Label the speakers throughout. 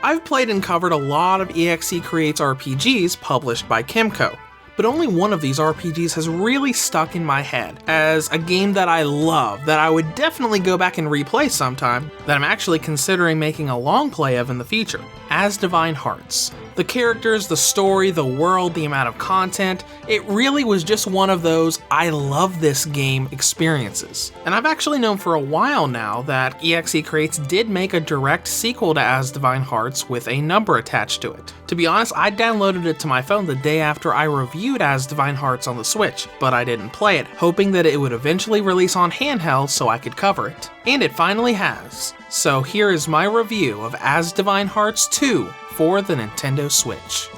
Speaker 1: I've played and covered a lot of EXE Creates RPGs published by Kimco, but only one of these RPGs has really stuck in my head as a game that I love, that I would definitely go back and replay sometime, that I'm actually considering making a long play of in the future, Asdivine Hearts. The characters, the story, the world, the amount of content, it really was just one of those I love this game experiences. And I've actually known for a while now that EXE Creates did make a direct sequel to Asdivine Hearts with a number attached to it. To be honest, I downloaded it to my phone the day after I reviewed Asdivine Hearts on the Switch, but I didn't play it, hoping that it would eventually release on handheld so I could cover it. And it finally has. So here is my review of Asdivine Hearts 2 for the Nintendo Switch.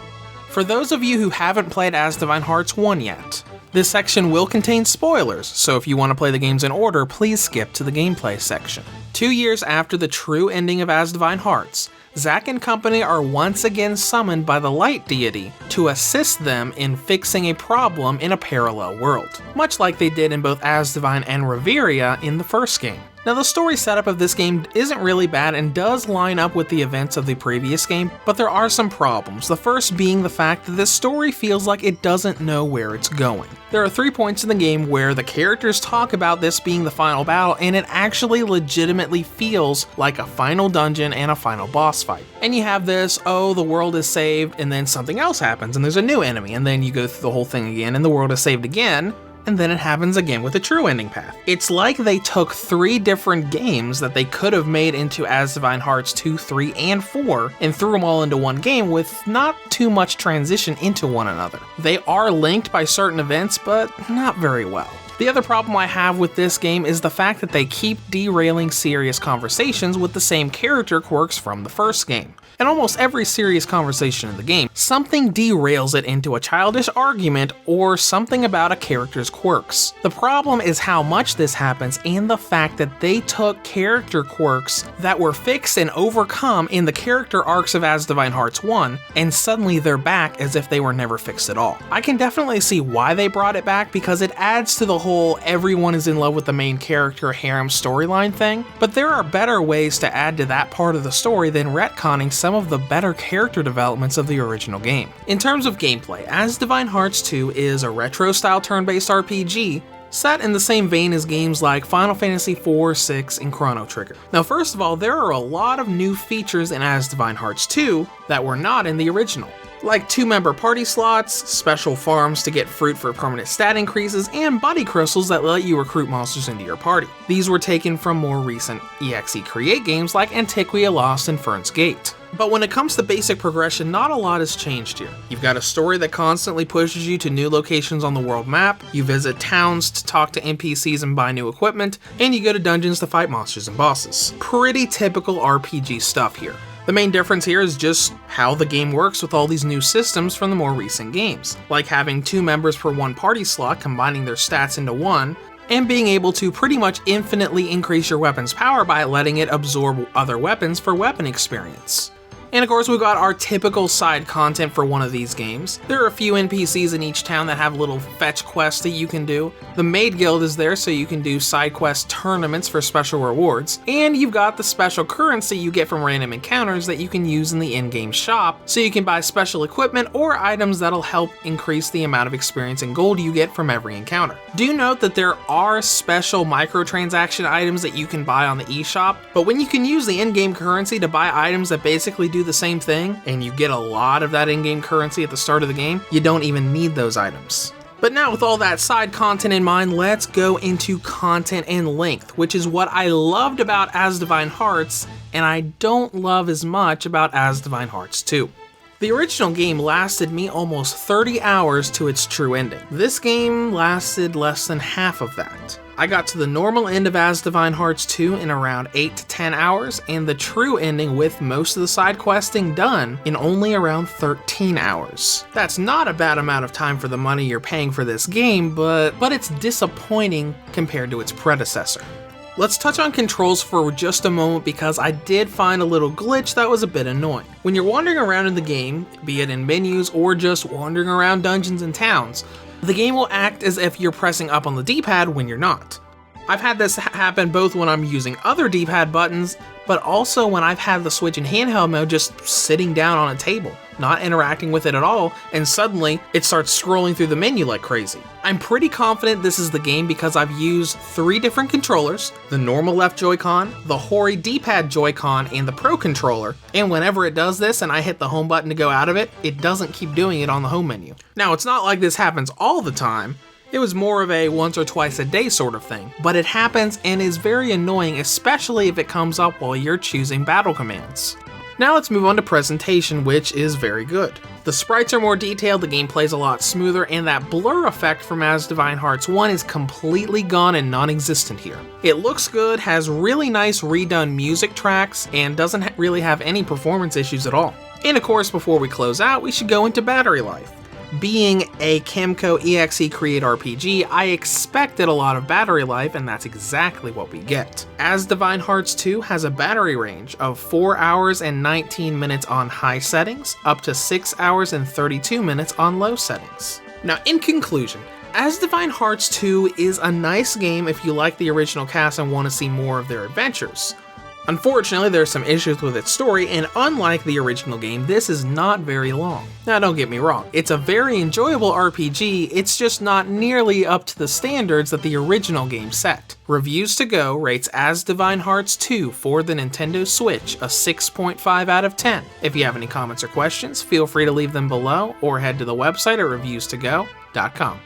Speaker 1: For those of you who haven't played Asdivine Hearts 1 yet, this section will contain spoilers, so if you want to play the games in order, please skip to the gameplay section. 2 years after the true ending of Asdivine Hearts, Zack and company are once again summoned by the light deity to assist them in fixing a problem in a parallel world, much like they did in both Asdivine and Reveria in the first game. Now the story setup of this game isn't really bad and does line up with the events of the previous game, but there are some problems, the first being the fact that this story feels like it doesn't know where it's going. There are 3 points in the game where the characters talk about this being the final battle, and it actually legitimately feels like a final dungeon and a final boss fight. And you have this, oh, the world is saved, and then something else happens, and there's a new enemy, and then you go through the whole thing again, and the world is saved again, and then it happens again with a true ending path. It's like they took 3 different games that they could have made into Asdivine Hearts 2, 3, and 4 and threw them all into one game with not too much transition into one another. They are linked by certain events, but not very well. The other problem I have with this game is the fact that they keep derailing serious conversations with the same character quirks from the first game. In almost every serious conversation in the game, something derails it into a childish argument or something about a character's quirks. The problem is how much this happens and the fact that they took character quirks that were fixed and overcome in the character arcs of Asdivine Hearts 1, and suddenly they're back as if they were never fixed at all. I can definitely see why they brought it back because it adds to the whole everyone is in love with the main character harem storyline thing, but there are better ways to add to that part of the story than retconning some of the better character developments of the original game. In terms of gameplay, Asdivine Hearts 2 is a retro-style turn-based RPG set in the same vein as games like Final Fantasy IV, 6, and Chrono Trigger. Now first of all, there are a lot of new features in Asdivine Hearts 2 that were not in the original, like 2-member party slots, special farms to get fruit for permanent stat increases, and body crystals that let you recruit monsters into your party. These were taken from more recent EXE Create games like Antiquia Lost and Fern's Gate. But when it comes to basic progression, not a lot has changed here. You've got a story that constantly pushes you to new locations on the world map, you visit towns to talk to NPCs and buy new equipment, and you go to dungeons to fight monsters and bosses. Pretty typical RPG stuff here. The main difference here is just how the game works with all these new systems from the more recent games, like having 2 members per 1 party slot combining their stats into one, and being able to pretty much infinitely increase your weapon's power by letting it absorb other weapons for weapon experience. And of course we've got our typical side content for one of these games. There are a few NPCs in each town that have little fetch quests that you can do. The Maid Guild is there so you can do side quest tournaments for special rewards. And you've got the special currency you get from random encounters that you can use in the in-game shop so you can buy special equipment or items that'll help increase the amount of experience and gold you get from every encounter. Do note that there are special microtransaction items that you can buy on the eShop, but when you can use the in-game currency to buy items that basically do the same thing, and you get a lot of that in-game currency at the start of the game, you don't even need those items. But now with all that side content in mind, let's go into content and length, which is what I loved about Asdivine Hearts, and I don't love as much about Asdivine Hearts 2. The original game lasted me almost 30 hours to its true ending. This game lasted less than half of that. I got to the normal end of Asdivine Hearts 2 in around 8 to 10 hours, and the true ending with most of the side questing done in only around 13 hours. That's not a bad amount of time for the money you're paying for this game, but it's disappointing compared to its predecessor. Let's touch on controls for just a moment because I did find a little glitch that was a bit annoying. When you're wandering around in the game, be it in menus or just wandering around dungeons and towns, the game will act as if you're pressing up on the D-pad when you're not. I've had this happen both when I'm using other D-pad buttons, but also when I've had the Switch in handheld mode just sitting down on a table, not interacting with it at all, and suddenly it starts scrolling through the menu like crazy. I'm pretty confident this is the game because I've used 3 different controllers, the normal left Joy-Con, the Hori D-pad Joy-Con, and the Pro controller, and whenever it does this and I hit the home button to go out of it, it doesn't keep doing it on the home menu. Now, it's not like this happens all the time. It was more of a once or twice a day sort of thing, but it happens and is very annoying, especially if it comes up while you're choosing battle commands. Now let's move on to presentation, which is very good. The sprites are more detailed, the gameplay is a lot smoother, and that blur effect from Asdivine Hearts 1 is completely gone and non-existent here. It looks good, has really nice redone music tracks, and doesn't really have any performance issues at all. And of course, before we close out, we should go into battery life. Being a Kemco EXE Create RPG, I expected a lot of battery life, and that's exactly what we get. Asdivine Hearts 2 has a battery range of 4 hours and 19 minutes on high settings, up to 6 hours and 32 minutes on low settings. Now, in conclusion, Asdivine Hearts 2 is a nice game if you like the original cast and want to see more of their adventures. Unfortunately, there are some issues with its story, and unlike the original game, this is not very long. Now, don't get me wrong, it's a very enjoyable RPG, it's just not nearly up to the standards that the original game set. Reviews to Go rates Asdivine Hearts 2 for the Nintendo Switch a 6.5 out of 10. If you have any comments or questions, feel free to leave them below, or head to the website at reviewstogo.com.